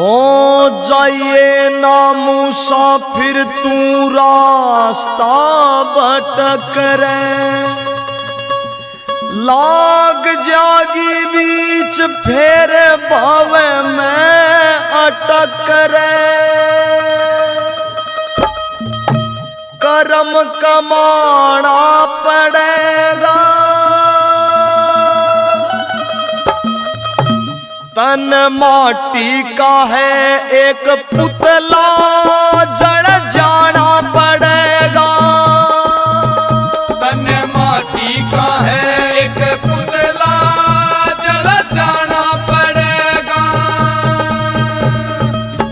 हो जाइए ना मुसाफिर तू रास्ता भटक रे, लाग जागी बीच फेर भावे में अटक रे। कर्म कमाना पड़ेगा, तन माटी का है एक पुतला जड़ जाना पड़ेगा। तन माटी का है एक पुतला जड़ जाना पड़ेगा।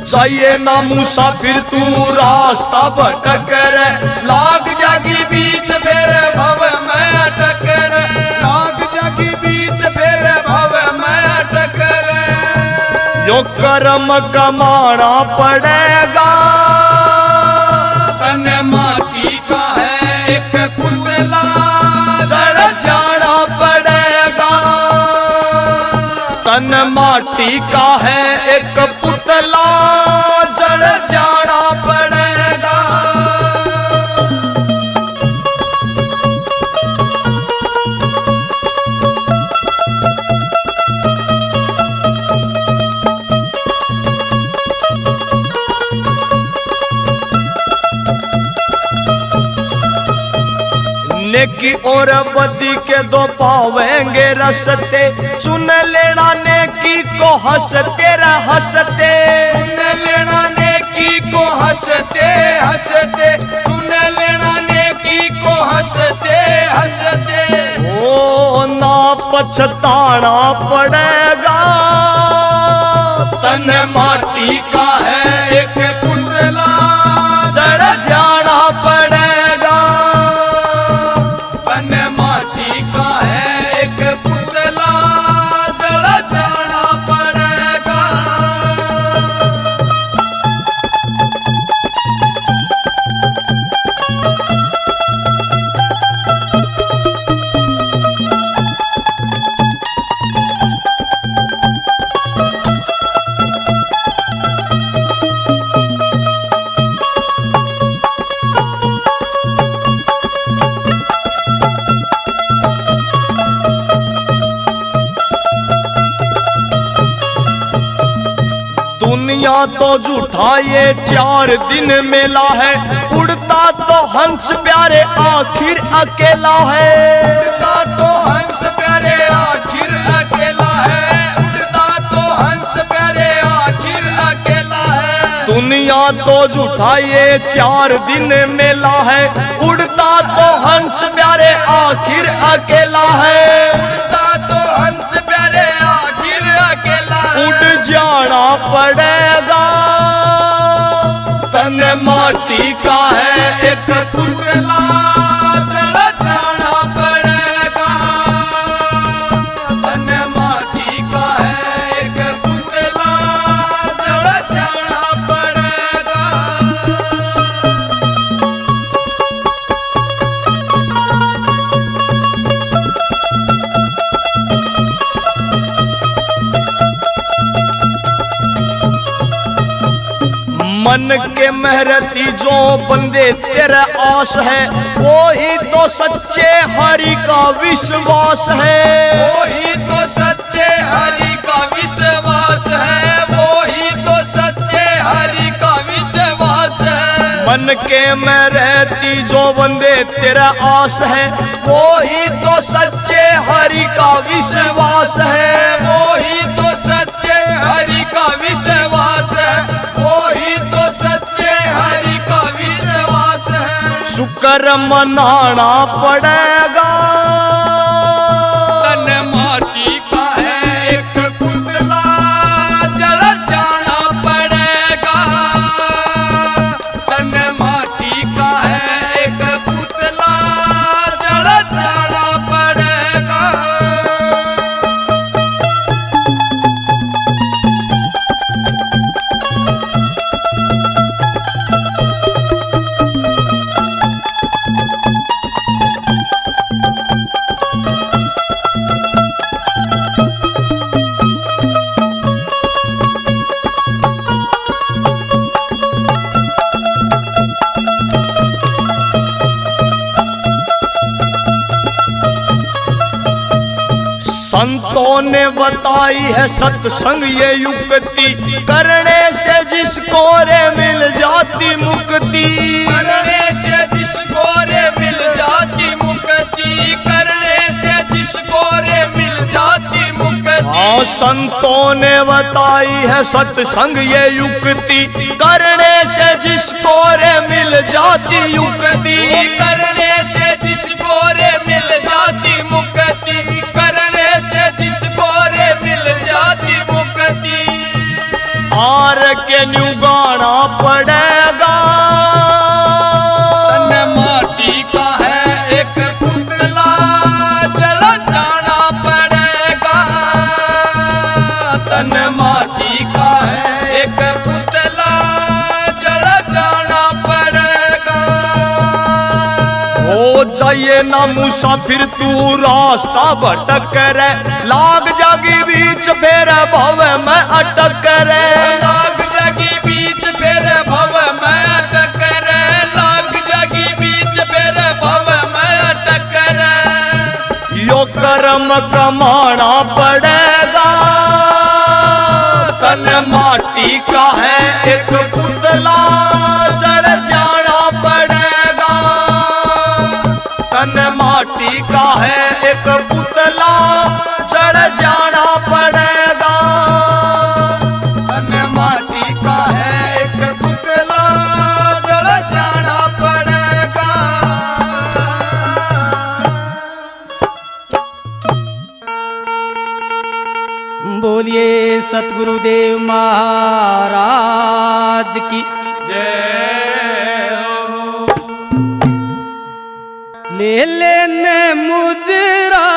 चाहिए ना मुसाफिर तू रास्ता भटक रे, लाग जागी बीच फिर भव में अटक रे, लाग जागी बीच फिर भव में अटक रे। यो कर्म कमाना पड़ेगा, तन माटी का है एक पुतला जड़ जाना पड़ेगा। तन माटी का है एक पुतला जड़ जाना पड़ेगा। नेकी और बदी के दो पावेंगे रसते, चुन लेना नेकी को हंसते रे हंसते। चुन लेना नेकी को हंसते हंसते, चुन लेना नेकी को हंसते हंसते। ओ ना पछताना पड़ेगा, तन माटी का है एक पुतला जड़ जाना पड़ेगा। तन माटी का है एक पुतला जड़ जाना पड़ेगा। दुनिया तो झूठा ये 4 दिन मेला है, उड़ता तो हंस प्यारे आखिर अकेला है। उड़ता तो हंस प्यारे आखिर अकेला है, उड़ता तो हंस प्यारे आखिर अकेला है। दुनिया तो झूठा ये 4 दिन मेला है, उड़ता तो हंस प्यारे आखिर अकेला है। उड़ता तो हंस प्यारे आखिर अकेला है। उड़ जाना पड़ेगा, तन माटी का है एक पुतला जड़ जाना पड़ेगा। तन माटी का है एक पुतला जड़ जाना पड़ेगा। मन के मेहरती जो बंदे तेरा आस है, वो ही तो सच्चे हरि का विश्वास है। वही तो सच्चे हरि का विश्वास है, वही तो सच्चे हरि का विश्वास है। मन के मेहरती जो बंदे तेरा आस है, वो ही तो सच्चे हरि का विश्वास है। वही तो सच्चे हरि का विश्वास है, वही तो सच्चे हरि का विश्वास है। शुक्र मनाना पड़ेगा, तन माटी का है एक पुतला जड़ जाना पड़ेगा। तन माटी का है एक पुतला जड़ जाना पड़ेगा। बताई है सत्संग ये युक्ति, करने से जिसको रे मिल जाती मुक्ति। करने से जिसको रे मिल जाती मुक्ति, करने से जिसको रे मिल जाती मुक्ति। हाँ, संतों ने बताई है सत्संग ये युक्ति, करने से जिसको रे मिल जाती युक्ति। करने से जिसको रे मिल जाती मुक्ति, करने से जिसको रे मिल जाती मुक्ति। आर के न्यू गाना पड़ेगा, तन माटी का है एक पुतला, जल जाना पड़ेगा। तन माटी का है एक पुतला, जल जाना पड़ेगा। हो जाइए ना मुसाफिर तू रास्ता भटक रे, लाग जागी बीच फेर भव में अटक रे। लाग जागी बीच फेर भव में अटक रे, लाग जागी बीच फेर भव में अटक रे। यो कर्म कमाना पड़ेगा, तन माटी का है एक पुतला, जड़ जाना पड़ेगा। तन माटी का है एक पुतला, जड़ जाना पड़ेगा। तन माटी का है एक पुतला, जड़ जाना पड़ेगा। बोलिए सतगुरुदेव महाराज की जय हो। ले लेने मुजरा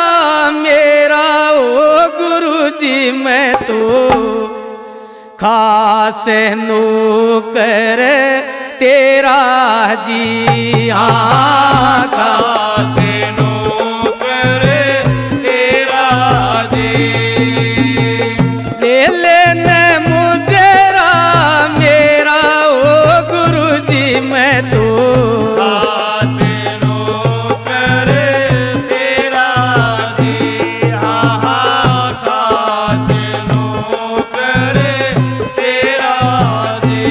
मेरा ओ गुरुजी, मैं तो खास नौकर तेरा जी। हाँ, खास नौकर तेरा जी। ले लेने मुजरा मेरा ओ गुरुजी, मैं तो खास नौकर तेरा जी। हाँ हाँ, खास नौकर तेरा जी।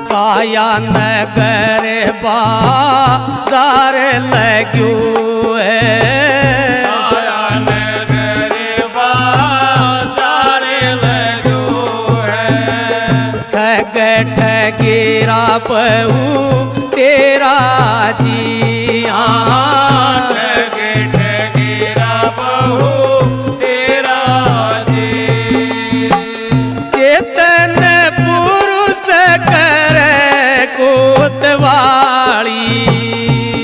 काया नगर बाजार लग्यो है, काया नगर बाजार लगो है। ठग ठगेरा बहू तेरा जी। हाँ, ठग ठगेरा बहू तेरा जी। चेतन पुरुष कर कोतवाली,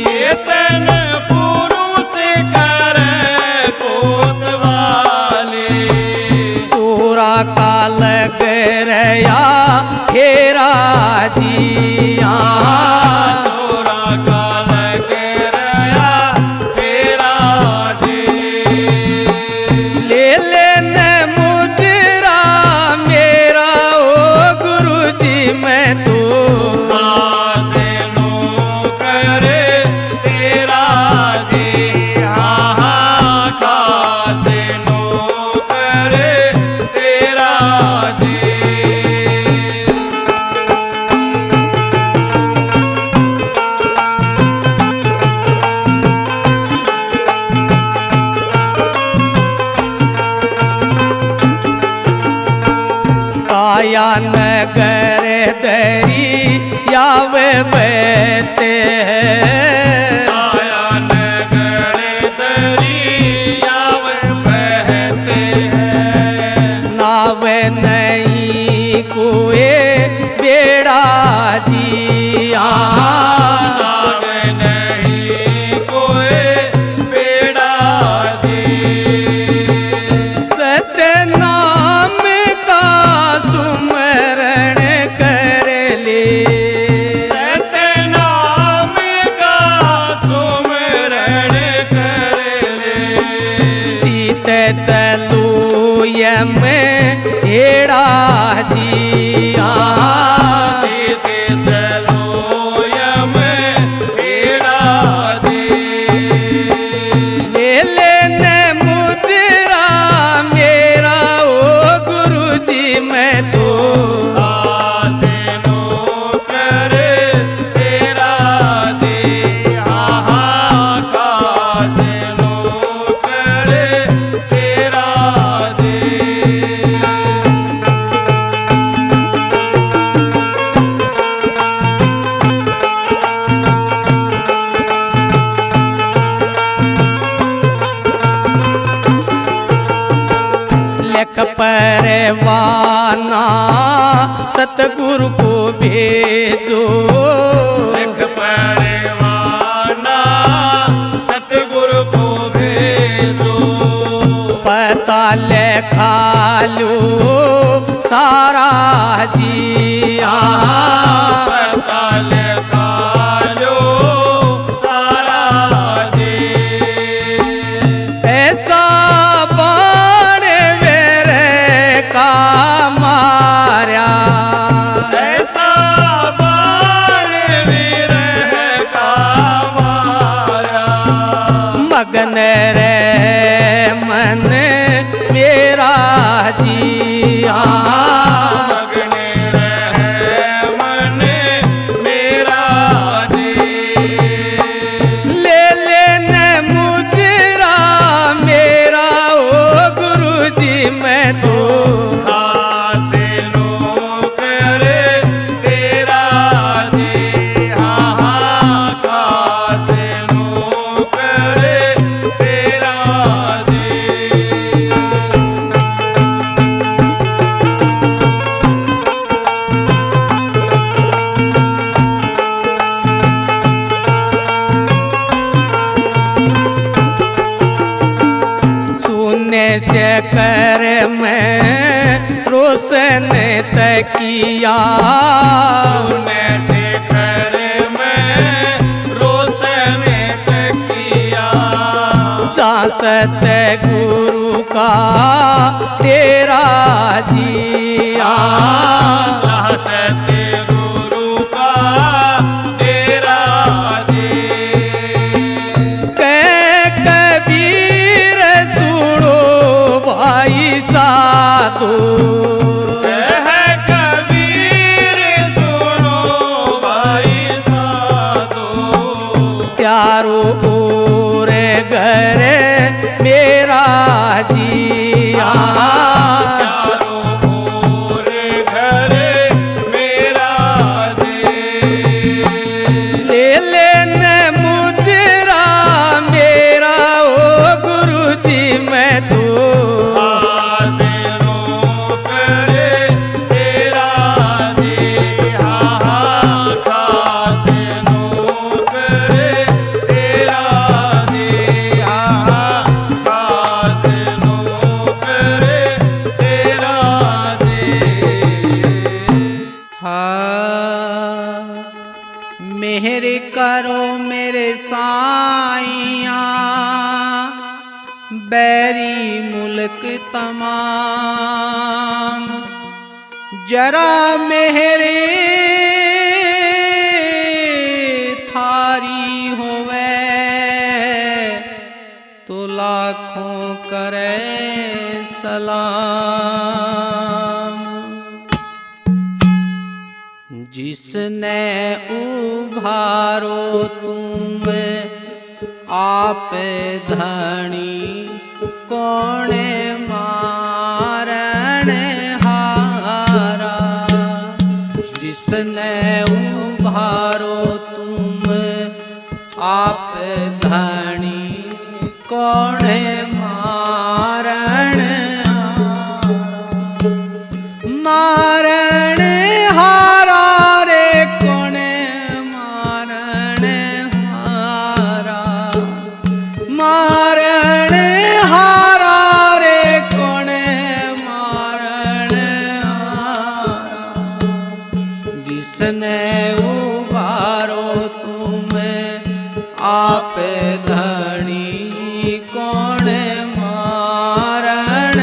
चेतन पुरुष कर कोतवाली। पूरा काल गया हेरा जी। हाँ, चोरा काल गया तेरा जी। ले लेने मुजरा मेरा ओ गुरुजी, मैं तो खास नौकर तेरा जी। हाँ हाँ, खास नौकर तेरा जी। काया नगर दरी याव बैते हैं, काया नगर दरियाव बहते हैं। नाव नहीं कोई बेड़ा जी। हाँ, नाव नहीं कोई बेड़ा जी। सत्य नाम का सुमरण कर ले, सतनाम का सुमरण कर ले। तीत चलो यम तो खासे नौकर तेरा जी, हाँ खासे नौकर तेरा जी। लेख परवाना सतगुरु को भेजो, लिख परवाना सतगुरु को भेजो, पता लिखा लो सारा जिया, पता लिखा लो सारा जी। ऐसा बाण मेरे का मारा, ऐसा बाण वीर का मारा, मगन रे मन मेरा जिया, मगन रहे मन मेरा जी। ले लेने मुजरा मेरा ओ गुरु जी मैं तो खासे नौकर तेरा जी, हाँ खासे नौकर तेरा जी। सुनने से कर मैं रोशन तकिया, सुने शिखर में रोशन तकिया, दासत गुरु का तेरा जिया, सत्य गुरु का तेरा जी। कै कबीर सुनो भाई साधु, कह कबीर सुनो भाई साधो, चारों ओर घर मेरा जिया, चारों ओर घर मेरा जी। ले लेने मुजरा मेरा ओ गुरु जी मैं तो खासे नौकर तेरा जी, हाँ खासे नौकर तेरा जी, हाँ खासे नौकर तेरा जी। हाँ मेहर करो मेरे साइया, बैरी मुल्क तमाम जरा मेहरे थारी होवे तो लाखों करे सलाम। जिसने उभारो तुम आप धनी कौन मारण हारा, जिसने उभारो तुम आप धनी कौन मारण मारण हारा रे कौन मारण हारा, मारण हारा रे कौन मारण हारा, जिसने उबारो तुम आप धनी कौन मारण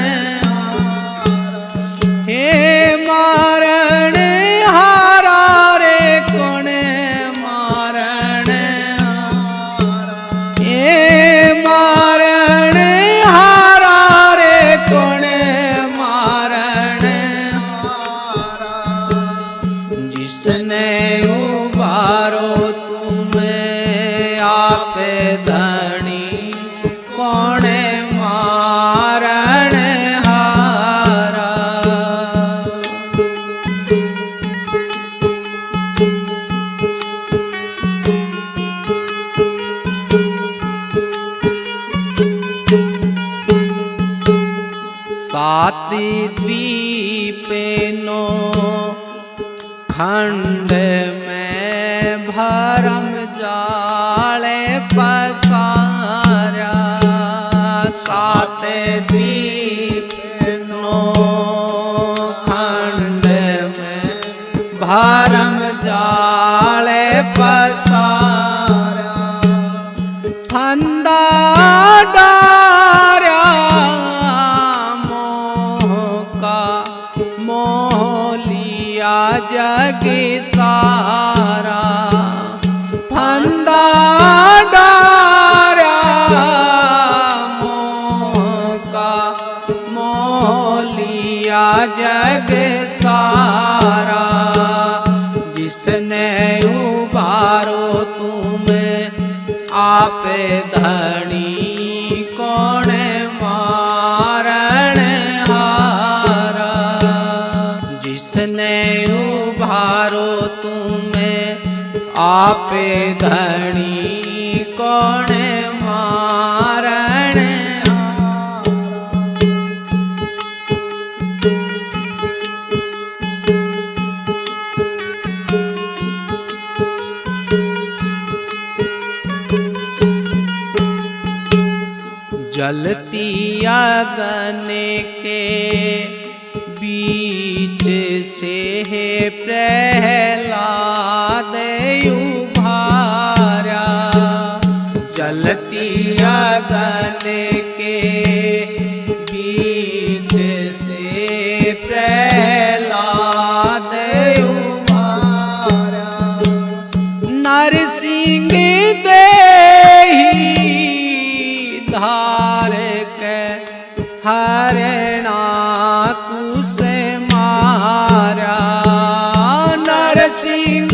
हे मारण हारा रे कौन मारण हे मारण हारा रे कौन मारण तीनों खंड में भरम जाले पसारा सात तीनों खंड में भरम जाले पसारा फंदा डारा मोह का मोह लिया जग सारा फंदा डारा मोह का मोह लिया जग सारा जिसने उबारो तुम्हें आप धनी कौन मारण हारा जिसने उबारो तुम्हें आप धनी कौन मारण जलती अगन के बीच से है प्रहलाद उभारा जलती अगन के बीच से प्रहलाद उभारा नरसिंह देही धार के हरणा कुश मारा नरसिंह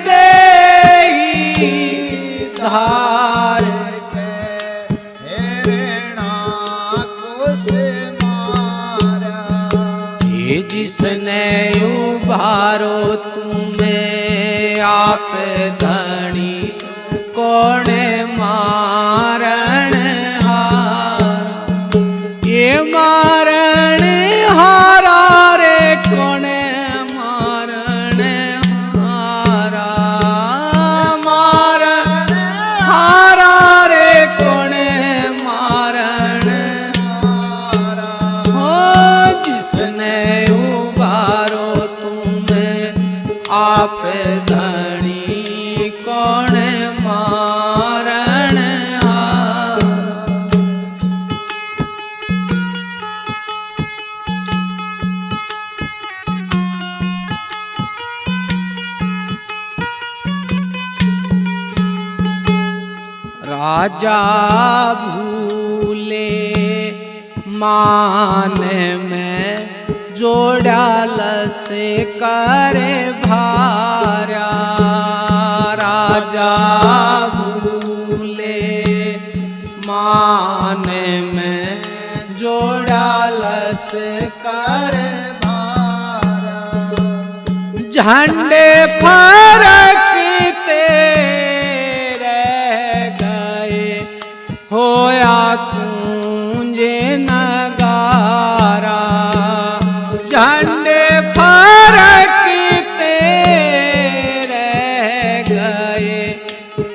देही धार के हरणा कुश मारा ये जिसने उबारो तुम्हें आप धनी कौन मारण ये मारण हारा रे कौन मारण हारा मारण हारा रे कौन मारण हारा हो जिसने उबारो तुम्हें आप धनी कौन मारण हारा राजा भूले मान में जोड़ाल से करे भारा राजा भूले मान में जोड़ाल से करे भारा झंडे फरकते होया कुंजे नगारा झंडे फरकते रह गए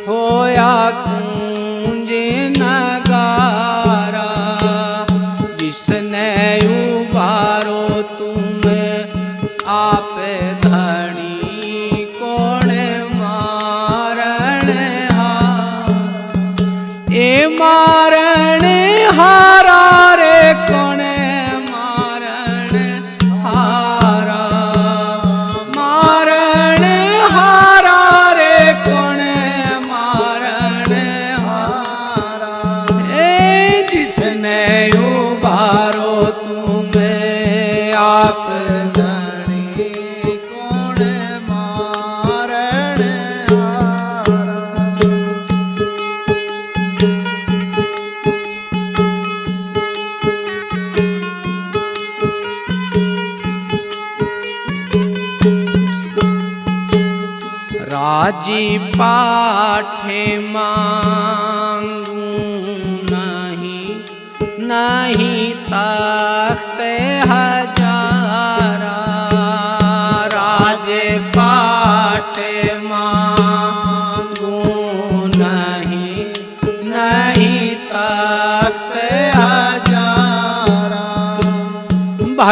होया कुंजे नगारा जिसने उबारो तुम्हें आप धनी कौन मारण ए मारण हारा रे कौन मारण हारा मारण हारा रे कौन मारण हारा ए जिसने उबारो तुम्हें आप धनी कौन मारण हारा राजी पाठे मांगू नहीं नहीं तख्त हजारा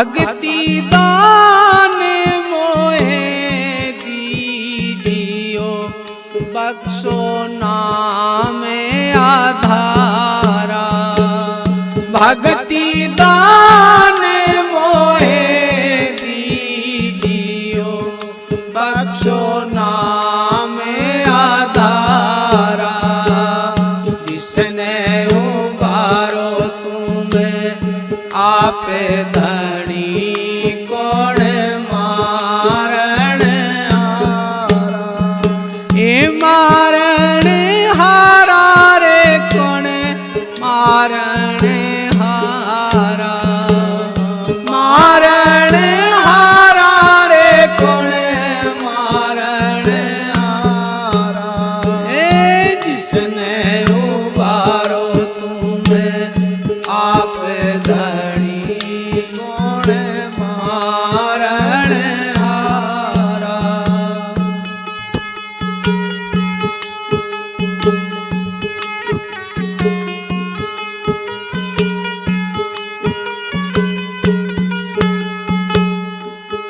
भक्ति दान मोहे दीजियो बख्शो नाम आधारा। भक्ति दान मोहे दीजियो बख्शो नाम आधारा। जिसने उबारो तुम आप धनी कौन मारण हारा। ए मारण हारा रे कौन मारण हारा। मारण हारा रे कौन मारण हारा। ए जिसने उबारो तुम आप धनी कौन मारण हारा।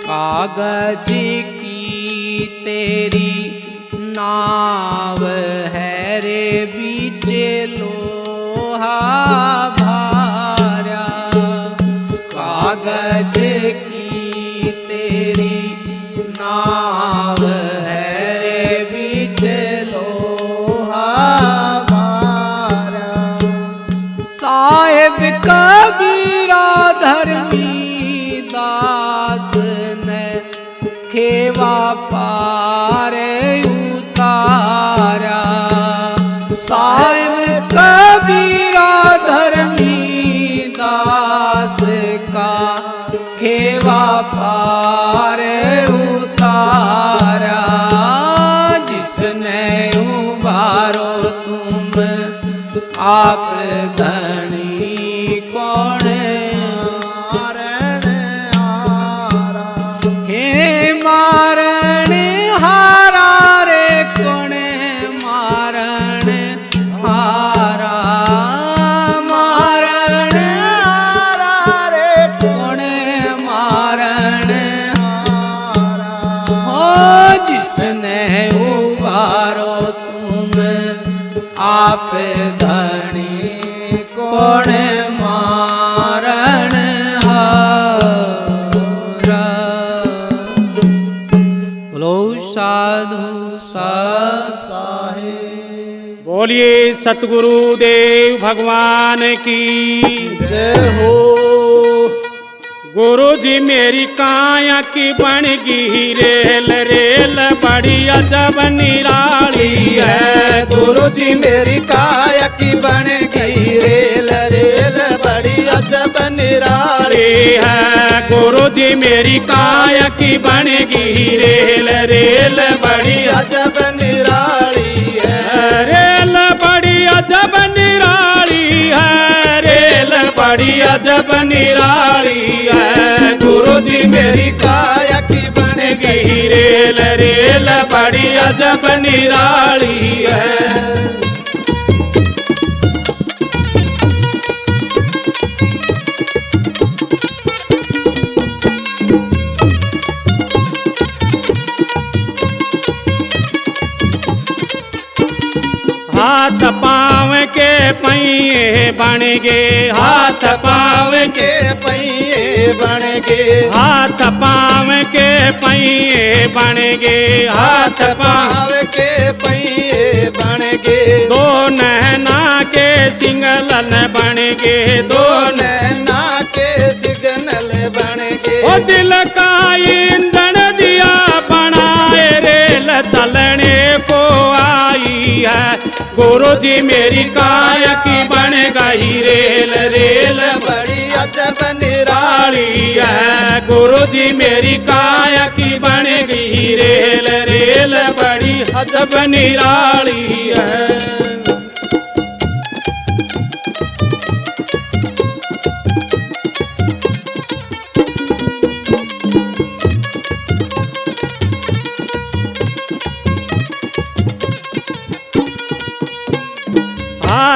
कागज की तेरी नाव है रे बीचे लोहा भारा। कागज की तेरी नाव है रे बीचे लोहा भारा। साहेब कबीरा धर्मी दास ने खेवा पारे उतारा। साहेब कबीरा धर्मी दास का खेवा पारे उतारा। जिसने उबारो तुम आप धनी कौन मारण हारा। हे मारण हारा रे कौन मारण हारा। मारण हारा रे कौन मारण हारा। हो जिसने उबारो तुम आप धनी कौन मारण हारा। बोलो साधु साहेब। बोलिए सतगुरु देव भगवान की जय हो। गुरु जी मेरी काया की बन गई रेल रेल बड़ी अजब निराली है। गुरु जी मेरी काया की बन गई रेल रेल बड़ी अजब निराली है। गुरु जी मेरी काया की बन गई रेल रेल बड़ी अजब निराली है। रेल बड़ी अजब निराली है। रेल बड़ी अजब निराली है। गुरु जी मेरी काया की बन गई रेल रेल बड़ी अजब निराली है। हाथ पाँव के पहिए बन गे। हाथ पाँव के पहिए बन गे। हाथ पाँव के पहिए बन गे। हाथ पाँव के पहिए बन गे। दो नैना के सिंगलन बन गे। दो नैना के सिग्नल बन गे। ओ दिल का ईंधन दिया बनाए रेल चलने को आई है। गुरु जी मेरी काया की बन गई रेल रेल बड़ी अजब निराली है। गुरु जी मेरी काया की बन गई रेल रेल बड़ी अजब निराली है।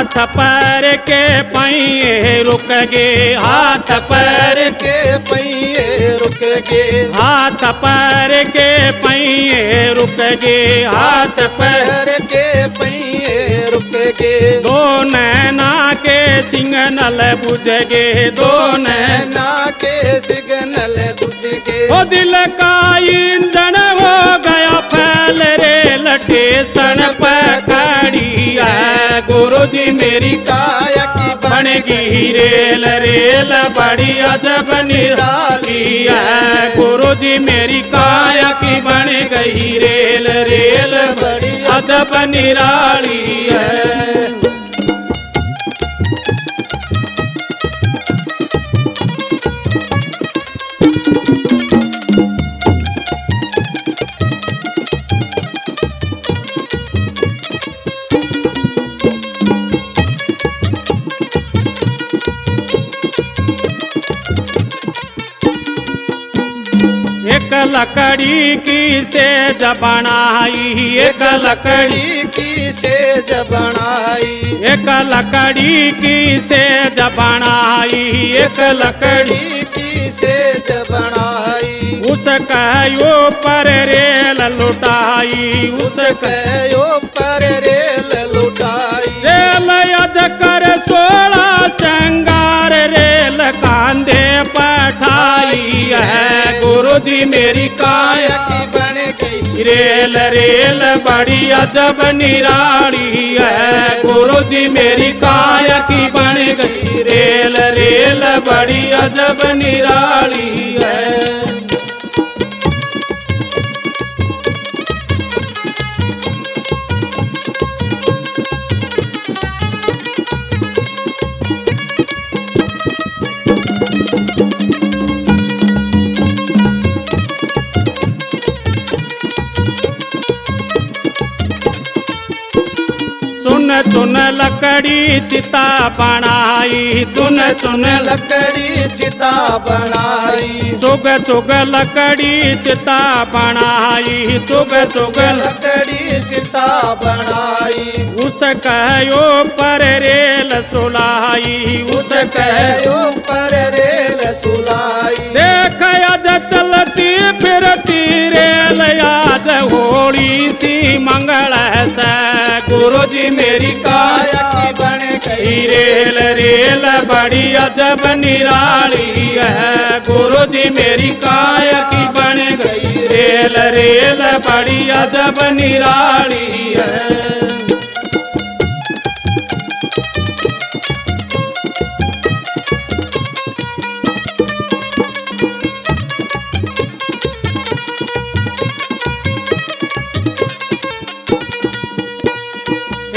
हाथ पैर के पहिए रुक गे, हाथ पैर के पहिए रुक गे, हाथ पैर के पहिए रुक गे, हाथ पैर पैर के पहिए रुक गे, दो नैना के सिग्नल बुझ गे, दो नैना ना के सिग्नल बुझ गे, ओ दिल का ईंधन हो गया फैल रेल स्टेशन पे खड़ी है, गुरु जी मेरी काया की बनेगी रेल, रेल बड़ी अजब निराली है, गुरु जी मेरी काया की बन गई रेल, रेल बड़ी अजब निराली है। एक लकड़ी की सेज बनाई, एक लकड़ी की सेज बनाई, एक लकड़ी की सेज बनाई, एक लकड़ी की सेज बनाई, उसका ऊपर रेल लुटाई, उसका ऊपर रेल लुटाई, रेल अज कर 16 श्रृंगार रेल कांधे पठाई है, गुरु जी मेरी काया की बन गई रेल, रेल बड़ी अजब निराली है, गुरु जी मेरी काया की बन गई रेल, रेल बड़ी अजब निराली है। चुन चुन लकड़ी चिता बनाई, चुन चुन लकड़ी चिता बनाई, चुग चुग लकड़ी चिता बनाई, चुग चुग लकड़ी चिता बनाई, उसका ऊपर रेल सुलाई, उसका ऊपर रेल सुलाई, देख आज चलती फिरती रेल आज होली सी मंगल से, गुरु जी मेरी काया की बन गई रेल, रेल बड़ी अजब निराली है, गुरु जी मेरी काया की बन गई रेल, रेल बड़ी अजब निराली है।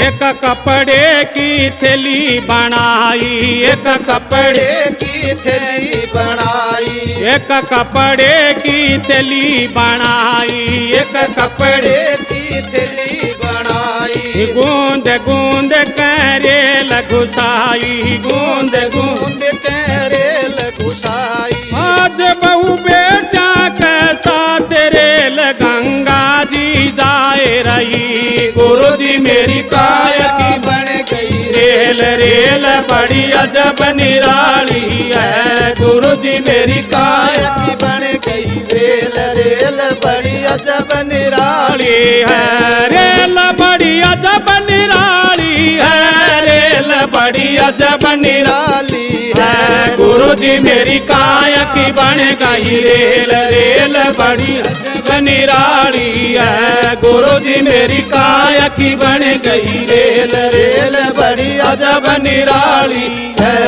एक कपड़े की थैली बनाई, एक कपड़े की थैली बनाई, एक कपड़े की थैली बनाई, एक कपड़े की थैली बनाई, गूंद गूंद करेल घुसाई, गूंद गूंद बूंद के रेल घुसाई, आज बहु बेटा के साथ रेल गंगा जी जाए रही, गुरु जी मेरी काया की बन गई रेल, रेल बड़ी अजब निराली है, गुरु जी मेरी काया की बन गई रेल, रेल बड़ी अजब निराली है, रेल बड़ी अजब निराली है, रेल बड़ी अजब निराली है, गुरु जी मेरी काया की बन गई रेल, रेल बड़ी अजब निराली है, गुरु जी मेरी काया की बन गई रेल, रेल बड़ी अजब निराली है।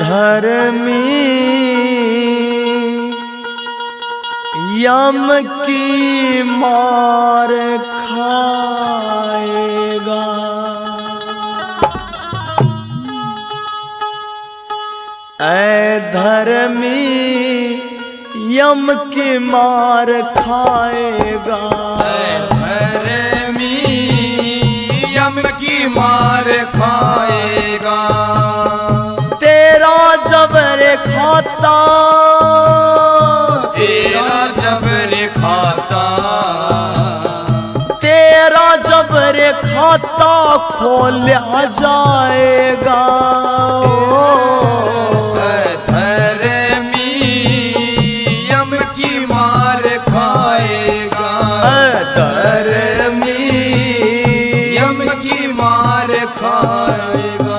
धर्मी यम की मार खाएगा, ऐ धर्मी यम की मार खाएगा। धर्मी यम की मार खाएगा। तेरा जबर खाता, तेरा जबर खाता, तेरा जबर खाता खोला जाएगा। धर्मी यम की मार खाएगा। धर्मी यम की मार खाएगा।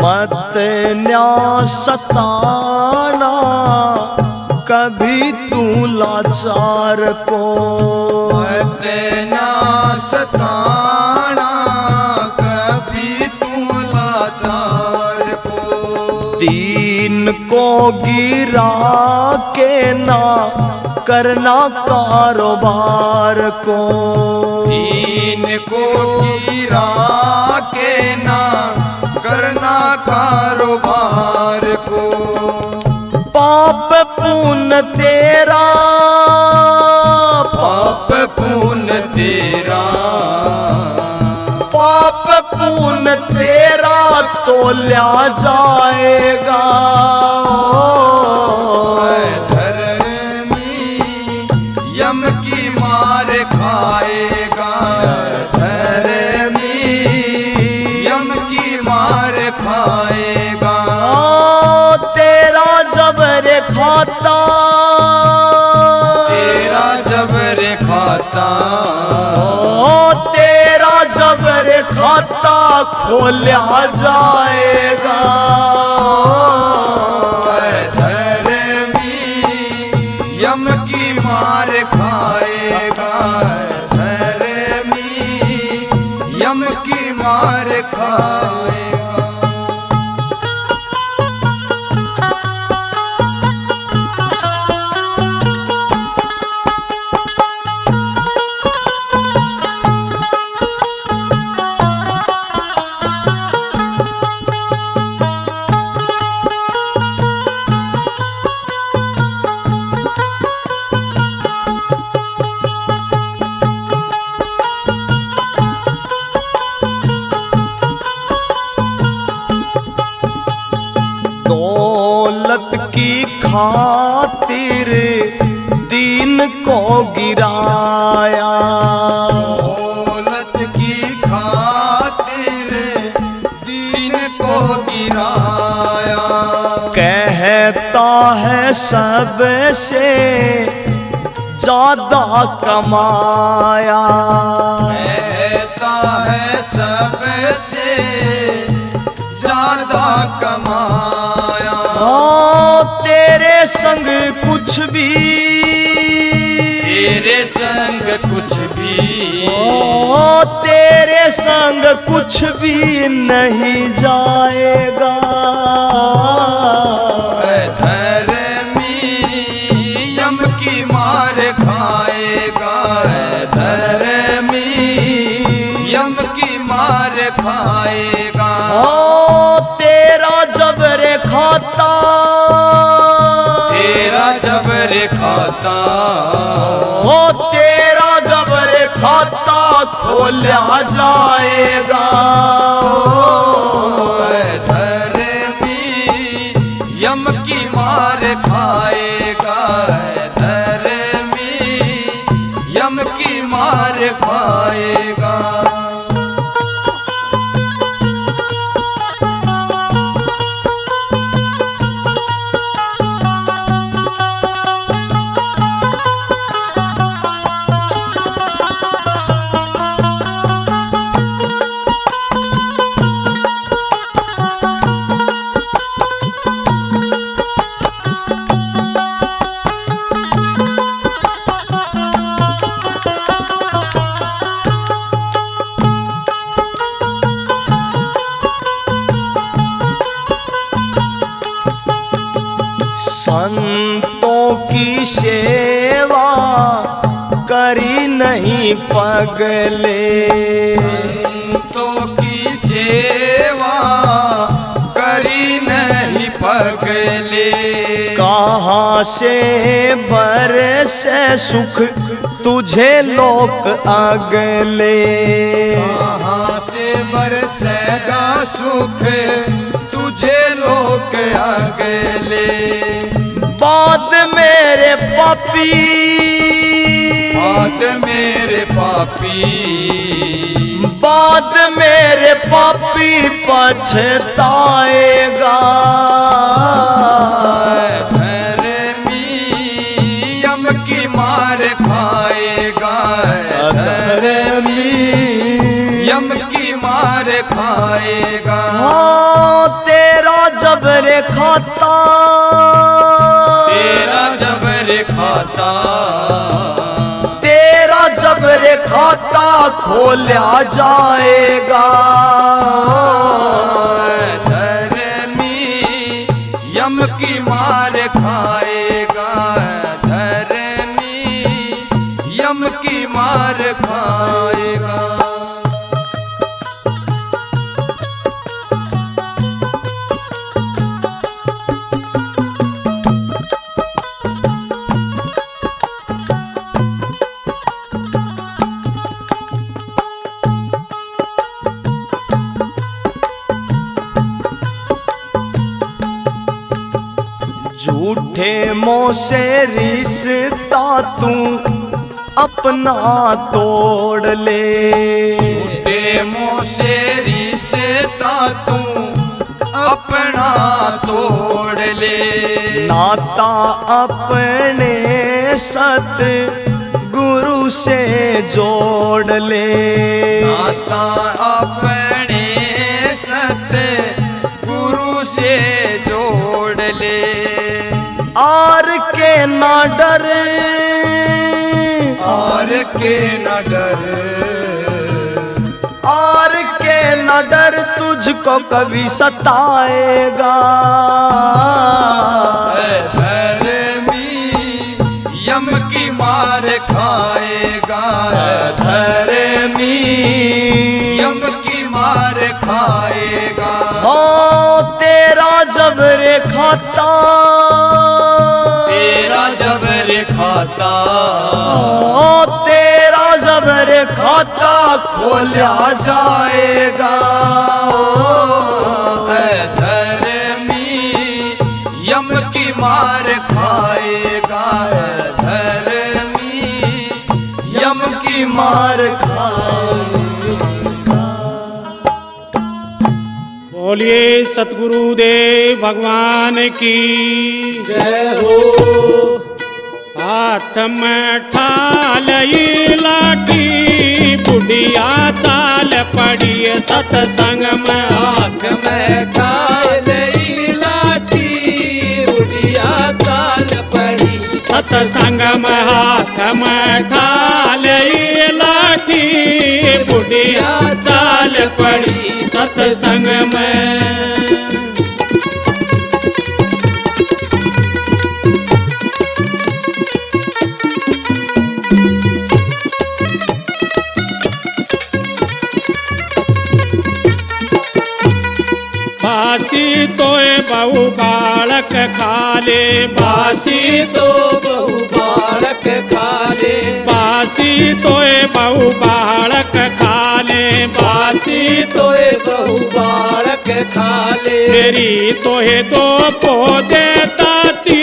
मत न्या सताना कभी तू लाचार को। इतना सताना कभी तू लाचार को। दीन को गिरा के ना करना कारोबार को। दीन को गिरा के ना करना कारोबार को। पाप पुण्य तेरा, पाप पुण्य तेरा, पाप पुण्य तेरा तोला जाएगा। धर्मी यम की मार खाएगा। धर्मी यम की मार खाएगा। तेरा जबर खाता, तेरा जबर खाता, तेरा जबर खाता खोला जाएगा। धर्मी यम की मार खाएगा। धर्मी यम की मार खाएगा। दौलत की खातिर दीन को गिराया। दौलत की खातिर दीन को गिराया। कहता है सबसे ज्यादा कमाया। कहता है सबसे ज्यादा कमाया। तेरे संग कुछ भी, तेरे संग कुछ भी, तेरे संग कुछ भी नहीं जाएगा। धर्मी यम की मार खाएगा। धर्मी यम की मार खाएगा। तेरा जबर खाता, तेरा जबर खाता, तेरा जबर खाता खोला जाएगा। धर्मी यम की मार खाएगा। धर्मी यम की मार खाएगा। संतों की सेवा करी नहीं पगले, संतों की सेवा करी नहीं पगले। कहाँ से बरसे सुख तुझे लोक अगले, कहाँ से बरसेगा सुख तुझे लोक अगले। बाद मेरे पापी, बाद मेरे पापी, बाद मेरे पापी पछताएगा। धर्मी यम की मार खाएगा, धर्मी यम की मार खाएगा। हाँ तेरा जबर खाता, तेरा जबर खाता, तेरा जबर खाता खोला जाएगा। धर्मी यम की मार खाएगा, धर्मी यम की मार खाएगा। झूठे मोह से रिश्ता तू अपना तोड़ ले, झूठे मोह से रिश्ता तू अपना तोड़ ले। नाता अपने सत गुरु से जोड़ ले, नाता अपने सत गुरु से जोड़ ले। आर के ना डर, आर के न डर, आर के न डर तुझको कभी सताएगा। धर्मी यम की मार खाएगा, धर्मी यम की मार खाएगा। हाँ तेरा जबर खाता, तेरा जबर खाता, हाँ तेरा जबर खाता खोला जाएगा। धर्मी यम की मार खाएगा, धर्मी यम की मार खाएगा। बोलिए सतगुरुदेव भगवान की जय हो। हाथ में ठालई लाठी बुढ़िया चाल पड़ी सतसंग में। हाथ में ठालई लाठी बुढ़िया चाल पड़ी सतसंग में। हाथ में ठालई लाठी बुढ़िया चाल पड़ी सतसंग में। बासी तोए बहु बालक खाले, बासी तो बहु बालक खाले, बासी तोए बहु बालक खाले, बासी तोए बहु बालक खाले। मेरी तोहे दो पौधे ताती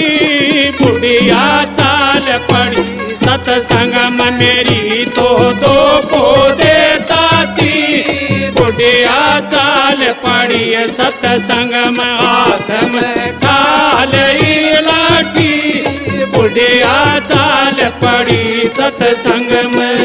बुढ़िया चाल पड़ी सतसंग में। मेरी तो दो पौधे ताती बुढ़िया चाल पड़ी सतसंग में। हाथ में ठालई लाठी बुढ़िया चाल पड़ी सतसंग में।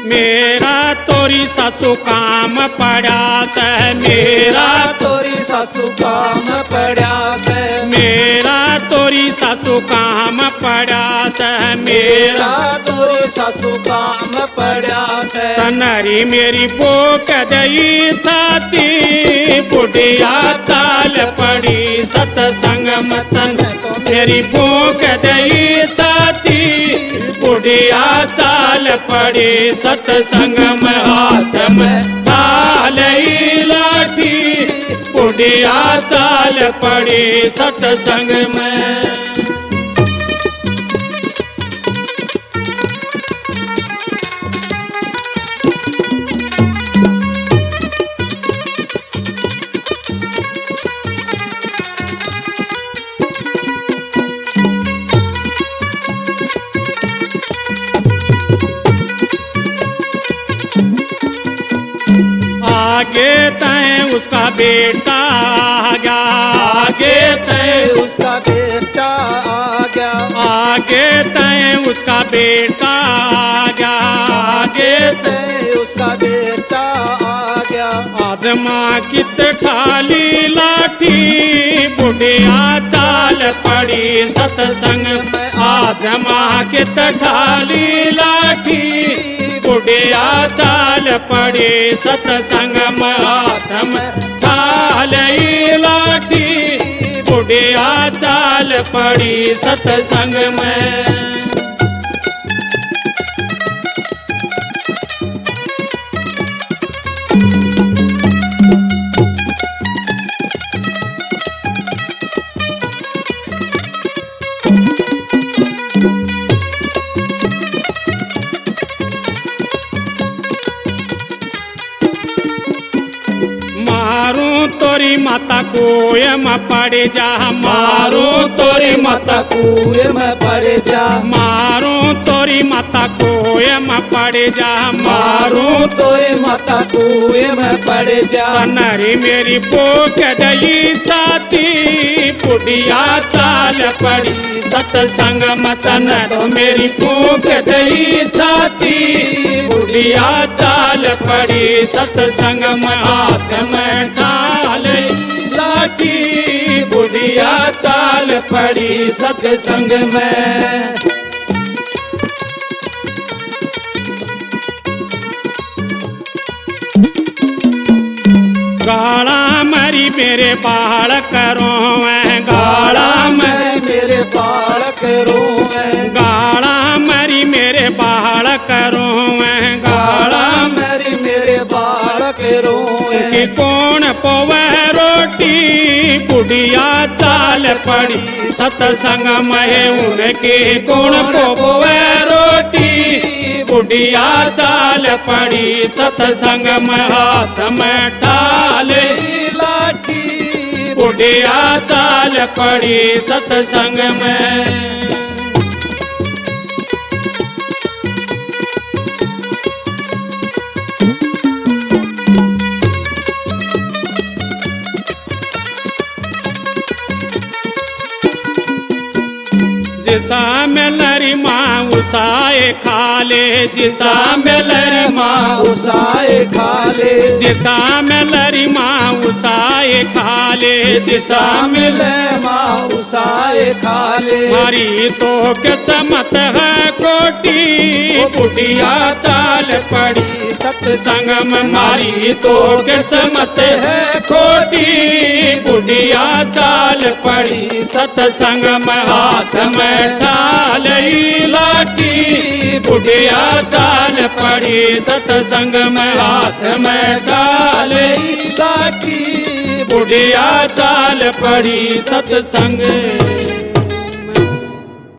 मेरा तोरी सासू काम पड़ा से, मेरा तोरी सासू काम पड़ा से, मेरा तोरी सासू काम पड़ा से मेरा मेरा तोरी सासू काम पड़ा से तनरी मेरी पोक दई छाती बुढ़िया चाल पड़ी सतसंग मतन मेरी पोक दई छाती बुढ़िया चाल पड़ी सतसंग में हाथ में थालई लाठी बुढ़िया चाल पड़ी सतसंग में आगे तय उसका बेटा आ गया आगे तय उसका बेटा आ गया आगे तय उसका बेटा आ गया आगे ते उसका बेटा आ गया आजमा कित ठाली लाठी बुढ़िया चाल पड़ी सतसंग में आजमा कित ठाली लाठी बुढ़िया चाल पड़ी सतसंग में हाथ में ठालई लाठी बुढ़िया चाल पड़ी सतसंग में मारू तोरी माता कोयम पड़ जा मारू तोरी माता कुएं में पड़ जा मारू तोरी माता कोयम पड़ जा मारू मारू तोरे माता कुएं में पड़ जा तनरी मेरी पोक दई छाती बुढ़िया चाल पड़ी सतसंग मतन तो मेरी पोक दई छाती बुढ़िया चाल पड़ी सतसंग में हाथ में ढाल लाठी बुढ़िया चाल पड़ी सतसंग में गाड़ा मरी मेरे बाल करो गाड़ा मैं मेरे बालक रोवे गाड़ा मरी मेरे बाल करो गाड़ा मेरी मेरे बालक रोवे कि कौन पोवे रोटी बुढ़िया चाल पड़ी सतसंग में उनके कौन पोवे रोटी बुढ़िया चाल पड़ी सतसंग में हाथ में ठाले लाठी बुढ़िया चाल पड़ी सतसंग में जिसा में लरी माँ उसाए खाले जिसा में लरी माँ उसाए खाले जिसा में लरी माँ उसाए खाले जिसा में मिले माँ उसाए खाले मारी तो किस्मत है कोटी बुढ़िया चाल पड़ी सत्संग में मारी तो किस्मत है खोटी बुढ़िया चाल पड़ी सत्संग में हाथ में ठालई लाठी बुढ़िया चाल पड़ी सत्संग में हाथ में ठालई लाठी बुढ़िया चाल पड़ी सत्संग